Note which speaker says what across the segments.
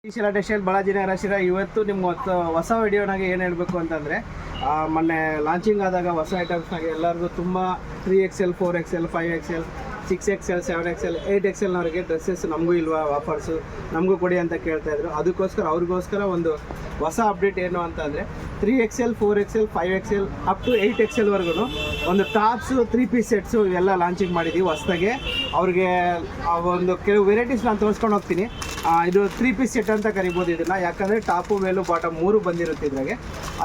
Speaker 1: Srishaila textile Balaji ನಗರ ಶಿರಾ. ಇವತ್ತು ನಿಮ್ಗೆ ಹೊಸ ವಿಡಿಯೋನಾಗೆ ಏನು ಹೇಳಬೇಕು ಅಂತಂದರೆ, ಮೊನ್ನೆ ಲಾಂಚಿಂಗ್ ಆದಾಗ ಹೊಸ ಐಟಮ್ಸ್ನಾಗೆ ಎಲ್ಲರಿಗೂ ತುಂಬ 3XL 4XL 5XL 6XL 7XL 8XLನವ್ರಿಗೆ dresses ನಮಗೂ ಇಲ್ವಾ ಆಫರ್ಸು ನಮಗೂ ಕೊಡಿ ಅಂತ ಕೇಳ್ತಾಯಿದ್ರು. ಅದಕ್ಕೋಸ್ಕರ ಅವ್ರಿಗೋಸ್ಕರ ಒಂದು ಹೊಸ ಅಪ್ಡೇಟ್ ಏನು ಅಂತಂದರೆ 3XL 4XL 5XL up to 8XLವರೆಗೂ ಒಂದು ಟಾಪ್ಸು 3 ಪೀಸ್ ಸೆಟ್ಸು ಇವೆಲ್ಲ ಲಾಂಚಿಂಗ್ ಮಾಡಿದ್ದೀವಿ ಹೊಸದಾಗೆ. ಅವ್ರಿಗೆ ಒಂದು ಕೆಲವು ವೆರೈಟೀಸ್ ನಾನು ತೋರಿಸ್ಕೊಂಡು ಹೋಗ್ತೀನಿ. ಇದು 3 ಪೀಸ್ ಸೆಟ್ ಅಂತ ಕರಿಬೋದು ಇದನ್ನು, ಯಾಕಂದರೆ ಟಾಪು ಮೇಲು ಬಾಟಮ್ 3 ಬಂದಿರುತ್ತೆ ಇದ್ರಾಗೆ.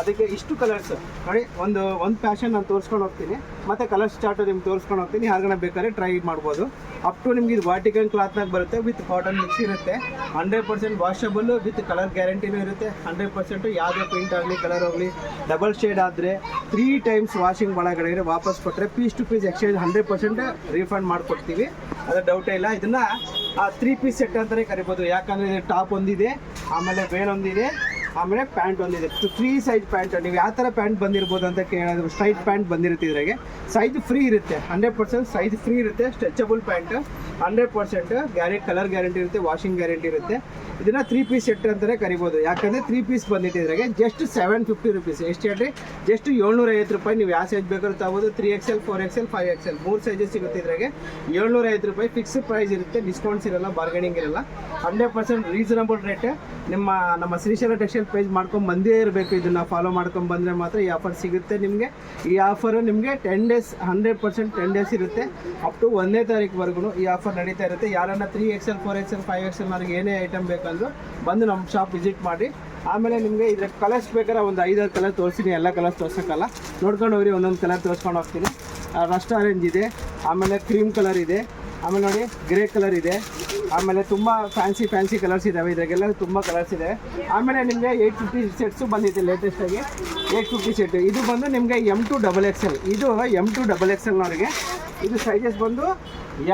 Speaker 1: ಅದಕ್ಕೆ ಇಷ್ಟು ಕಲರ್ಸ್ ನೋಡಿ, ಒಂದು ಪ್ಯಾಷನ್ ನಾನು ತೋರಿಸ್ಕೊಂಡು ಹೋಗ್ತೀನಿ, ಮತ್ತು ಕಲರ್ ಚಾರ್ಟು ನಿಮ್ಗೆ ತೋರಿಸ್ಕೊಂಡು ಹೋಗ್ತೀನಿ. ಯಾರಿಗಾನ ಬೇಕಾದ್ರೆ ಟ್ರೈ ಮಾಡ್ಬೋದು. ಅಪ್ ಟು ನಿಮ್ಗೆ ಇದು ವಾಟಿಕನ್ ಕ್ಲಾತ್ನಾಗ ಬರುತ್ತೆ, ವಿತ್ ಕಾಟನ್ ಮಿಕ್ಸ್ ಇರುತ್ತೆ, 100% ವಾಷಬಲ್ ವಿತ್ ಕಲರ್ ಗ್ಯಾರಂಟಿನೂ ಇರುತ್ತೆ. 100% ಯಾವುದೇ ಪ್ರಿಂಟ್ ಆಗಲಿ ಕಲರ್ ಆಗಲಿ ಡಬಲ್ ಶೇಡ್ ಆದರೆ 3 ಟೈಮ್ಸ್ ವಾಷಿಂಗ್ ಒಳಗಡೆ ವಾಪಸ್ ಕೊಟ್ಟರೆ piece to piece exchange 100% refund ಮಾಡಿಕೊಡ್ತೀವಿ, ಅದು ಡೌಟೇ ಇಲ್ಲ. ಇದನ್ನು 3 ಪೀಸ್ ಸೆಟ್ ಅಂತಲೇ ಕರಿಬೋದು, ಯಾಕಂದರೆ ಟಾಪ್ ಒಂದಿದೆ, ಆಮೇಲೆ ಬೇಲ್ ಒಂದಿದೆ, ಆಮೇಲೆ ಪ್ಯಾಂಟ್ ಒಂದಿದೆ. 3 ಸೈಜ್ ಪ್ಯಾಂಟ್. ನೀವು ಯಾವ ಥರ ಪ್ಯಾಂಟ್ ಬಂದಿರ್ಬೋದು ಅಂತ ಕೇಳಿದ್ರು, ಸ್ಟ್ರೈಟ್ ಪ್ಯಾಂಟ್ ಬಂದಿರುತ್ತೆ ಇದ್ರಾಗೆ. ಸೈಜ್ ಫ್ರೀ ಇರುತ್ತೆ, 100% ಸೈಜ್ ಫ್ರೀ ಇರುತ್ತೆ. ಸ್ಟ್ರೆಚಬಲ್ ಪ್ಯಾಂಟ್ 100% ಕಲರ್ ಗ್ಯಾರಂಟಿ ಇರುತ್ತೆ, ವಾಷಿಂಗ್ ಗ್ಯಾರಂಟಿ ಇರುತ್ತೆ. ಇದನ್ನು 3 ಪೀಸ್ ಸೆಟ್ ಅಂತಲೇ ಕರಿಬೋದು, ಯಾಕಂದರೆ 3 ಪೀಸ್ ಬಂದಿತ್ತು ಇದ್ರಾಗೆ. Just 750 rupees. ಎಷ್ಟು ಹೇಳ್ರಿ? ಜಸ್ಟ್ 750 ರೂಪಾಯಿ. ನೀವು ಯಾವ ಸೈಜ್ ಬೇಕಾದ್ರೂ ತಗೋಬೋದು. 3XL 4XL 5XL 3 ಸೈಜಸ್ ಸಿಗುತ್ತೆ ಇದ್ರಾಗೆ. 750 ರೂಪಾಯಿ ಫಿಕ್ಸ್ ಪ್ರೈಸ್ ಇರುತ್ತೆ, ಡಿಸ್ಕೌಂಟ್ಸ್ ಇರಲ್ಲ, ಬಾರ್ಗೇನಿಂಗ್ ಇರಲ್ಲ. 100% ರೀಸನಬಲ್ ರೇಟ್. ನಮ್ಮ ಶ್ರೀಶೈಲ ಟೆಕ್ಸ್ಟೈಲ್ ಪೇಜ್ ಮಾಡ್ಕೊಂಡು ಬಂದೇ ಇರಬೇಕು. ಇದನ್ನು ಫಾಲೋ ಮಾಡ್ಕೊಂಡು ಬಂದರೆ ಮಾತ್ರ ಈ ಆಫರ್ ಸಿಗುತ್ತೆ ನಿಮಗೆ. ಈ ಆಫರು ನಿಮಗೆ 10 ಡೇಸ್ 100% 10 ಡೇಸ್ ಇರುತ್ತೆ. ಅಪ್ ಟು 1ನೇ ತಾರೀಕುವರೆಗೂ ಈ ಆಫರ್ ನಡೀತಾ ಇರುತ್ತೆ. ಯಾರನ್ನ 3XL 4XL 5XLನವ್ರಿಗೆ ಏನೇ ಐಟಮ್ ಬೇಕಂದ್ರೂ ಬಂದು ನಮ್ಮ ಶಾಪ್ ವಿಸಿಟ್ ಮಾಡಿ. ಆಮೇಲೆ ನಿಮಗೆ ಇದ್ರ ಕಲರ್ಸ್ ಬೇಕಾದ್ರೆ ಒಂದು 5-6 ಕಲರ್ ತೋರಿಸ್ತೀನಿ, ಎಲ್ಲ ಕಲರ್ಸ್ ತೋರ್ಸೋಕ್ಕಲ್ಲ, ನೋಡ್ಕೊಂಡು ಹೋಗ್ರಿ. ಒಂದೊಂದು ಕಲರ್ ತೋರಿಸ್ಕೊಂಡು ಹೋಗ್ತೀನಿ. ರಸ್ಟ್ ಆರೆಂಜ್ ಇದೆ, ಆಮೇಲೆ ಕ್ರೀಮ್ ಕಲರ್ ಇದೆ, ಆಮೇಲೆ ನೋಡಿ ಗ್ರೇ ಕಲರ್ ಇದೆ, ಆಮೇಲೆ ತುಂಬ ಫ್ಯಾನ್ಸಿ ಕಲರ್ಸ್ ಇದ್ದಾವೆ. ಇದ್ರಾಗೆಲ್ಲ ತುಂಬ ಕಲರ್ಸ್ ಇದೆ. ಆಮೇಲೆ ನಿಮಗೆ 850 ಸೆಟ್ಸು ಬಂದಿದೆ ಲೇಟೆಸ್ಟಾಗಿ. 850 ಸೆಟ್ ಇದು ಬಂದು ನಿಮಗೆ M2 XXL. ಇದು M2 XXLನವ್ರಿಗೆ ಇದು ಸೈಜಸ್ ಬಂದು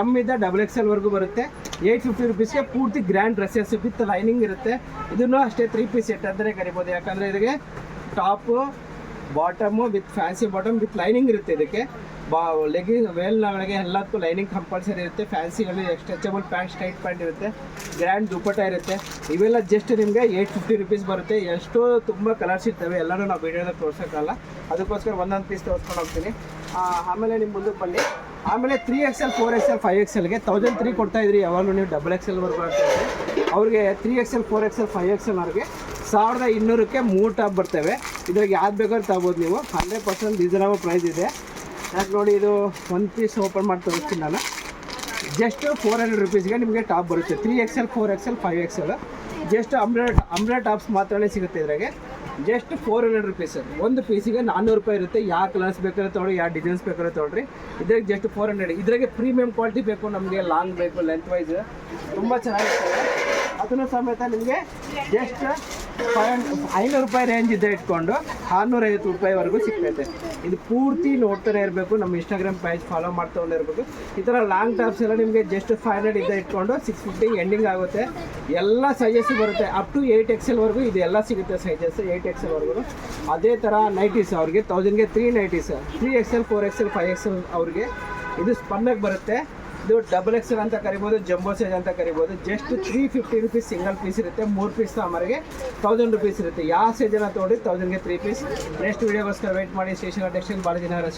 Speaker 1: M ಇಂದ XXLವರೆಗೂ ಬರುತ್ತೆ. 850 ರುಪೀಸ್ಗೆ ಪೂರ್ತಿ ಗ್ರ್ಯಾಂಡ್ ಡ್ರೆಸ್ಸಸ್ ವಿತ್ ಲೈನಿಂಗ್ ಇರುತ್ತೆ. ಇದನ್ನು ಅಷ್ಟೇ 3 ಪೀಸ್ ಸೆಟ್ ಅಂತಲೇ ಕರಿಬೋದು, ಯಾಕಂದರೆ ಇದಕ್ಕೆ top bottom with fancy bottom with lining ಇರುತ್ತೆ. ಇದಕ್ಕೆ ಲೆಗಿಂಗ್ ವೇಲ್ನೊಳಗೆ ಎಲ್ಲದಕ್ಕೂ ಲೈನಿಂಗ್ ಕಂಪಲ್ಸರಿ ಇರುತ್ತೆ. ಫ್ಯಾನ್ಸಿಗಳಲ್ಲಿ ಸ್ಟ್ರೆಚಬಲ್ ಪ್ಯಾಂಟ್, ಸ್ಟ್ರೈಟ್ ಪ್ಯಾಂಟ್ ಇರುತ್ತೆ, ಗ್ರ್ಯಾಂಡ್ ದುಪ್ಪಟ್ಟ ಇರುತ್ತೆ. ಇವೆಲ್ಲ ಜಸ್ಟ್ ನಿಮಗೆ 850 ರುಪೀಸ್ ಬರುತ್ತೆ. ಎಷ್ಟೋ ತುಂಬ ಕಲರ್ಸ್ ಇರ್ತವೆ, ಎಲ್ಲರೂ ನಾವು ವೀಡಿಯೋದಾಗ ತೋರ್ಸೋಕ್ಕಲ್ಲ, ಅದಕ್ಕೋಸ್ಕರ ಒಂದೊಂದು ಪೀಸ್ ತೋರಿಸ್ಕೊಂಡು ಹೋಗ್ತೀನಿ. ಆಮೇಲೆ ನಿಮ್ಮ ಮುಂದಕ್ಕೆ ಬನ್ನಿ. ಆಮೇಲೆ 3XL 4XL 5XLಗೆ 1300 ಕೊಡ್ತಾಯಿದ್ರಿ, ಯಾವಾಗಲೂ ನೀವು XXLವರೆಗೂ ಆಗ್ತಾಯಿದ್ರಿ. ಅವ್ರಿಗೆ 3XL 4XL 5XLನವ್ರಿಗೆ 1200ಕ್ಕೆ 3 ಟಾಪ್ ಬರ್ತವೆ. ಇದ್ರಾಗೆ ಯಾವ್ದು ಬೇಕಾದ್ರೂ ತಗೋಬೋದು ನೀವು. 100% ರೀಸನಬಲ್ ಪ್ರೈಸ್ ಇದೆ. ಯಾಕೆ ನೋಡಿ, ಇದು ಒಂದು ಪೀಸ್ ಓಪನ್ ಮಾಡಿ ತೋರಿಸ್ತೀನಿ ನಾನು. ಜಸ್ಟ್ 400 ರುಪೀಸ್ಗೆ ನಿಮಗೆ ಟಾಪ್ ಬರುತ್ತೆ. 3XL 4XL 5XL just umbrella tops ಮಾತ್ರನೇ ಸಿಗುತ್ತೆ ಇದ್ರಾಗೆ. Just 400 rupees. ಒಂದು ಪೀಸಿಗೆ 400 ರೂಪಾಯಿ ಇರುತ್ತೆ. ಯಾವ ಕಲರ್ಸ್ ಬೇಕಾದ್ರೆ ತೊಗೊಳ್ಳಿ, ಯಾವ ಡಿಸೈನ್ಸ್ ಬೇಕಾದ್ರೆ ತೊಗೊಳ್ರಿ. ಇದ್ರಾಗೆ ಜಸ್ಟ್ 400. ಇದ್ರಾಗೆ ಪ್ರೀಮಿಯಂ ಕ್ವಾಲಿಟಿ ಬೇಕು ನಮಗೆ, ಲಾಂಗ್ ಬೇಕು, ಲೆಂತ್ ವೈಸ್ ತುಂಬ ಚೆನ್ನಾಗಿರ್ತದೆ. ಅದನ್ನು ಸಮೇತ ನಿಮಗೆ ಜಸ್ಟ್ 500 ರೂಪಾಯಿ ರೇಂಜ್ ಇದ್ದೇ ಇಟ್ಕೊಂಡು 650 ರೂಪಾಯಿವರೆಗೂ ಸಿಗ್ತೈತೆ. ಇದು ಪೂರ್ತಿ ನೋಡ್ತಾನೆ ಇರಬೇಕು, ನಮ್ಮ ಇನ್ಸ್ಟಾಗ್ರಾಮ್ ಪೇಜ್ ಫಾಲೋ ಮಾಡ್ತಾನೆ ಇರಬೇಕು. ಈ ಥರ ಲಾಂಗ್ ಟಾಪ್ಸ್ ಎಲ್ಲ ನಿಮಗೆ ಜಸ್ಟ್ 500 ಇದ್ದೇ ಇಟ್ಕೊಂಡು 650 ಎಂಡಿಂಗ್ ಆಗುತ್ತೆ. ಎಲ್ಲ ಸೈಜಸ್ಸು ಬರುತ್ತೆ, ಅಪ್ ಟು 8XLವರೆಗೂ ಇದು ಎಲ್ಲ ಸಿಗುತ್ತೆ ಸೈಜಸ್. 8XLವರೆಗೂ ಅದೇ ಥರ ನೈಟೀಸ್ ಅವ್ರಿಗೆ 1000ಗೆ 3 ನೈಟೀಸ್. 3XL 4XL 5XL ಅವ್ರಿಗೆ ಇದು ಸ್ಪನ್ನಾಗಿ ಬರುತ್ತೆ. ಇದು XXL ಅಂತ ಕರಿಬೋದು, ಜಂಬೋ ಸೈಜ್ ಅಂತ ಕರಿಬೋದು. ಜಸ್ಟ್ 350 ರುಪೀಸ್ ಸಿಂಗಲ್ ಪೀಸ್ ಇರುತ್ತೆ. 3 ಪೀಸ್ ಅಮರಿಗೆ 1000 ರುಪೀಸ್ ಇರುತ್ತೆ. ಯಾವ ಸೈಜನ್ನು ತೊಗೊಂಡು 1000ಗೆ 3 ಪೀಸ್. ನೆಕ್ಸ್ಟ್ ವೀಡಿಯೋಗೋಸ್ಕರ ವೆಯ್ಟ್ ಮಾಡಿ. ಶ್ರೀಶೈಲ ಟೆಕ್ಸ್ಟೈಲ್ ಬಾಲಾಜಿ ನಗರ.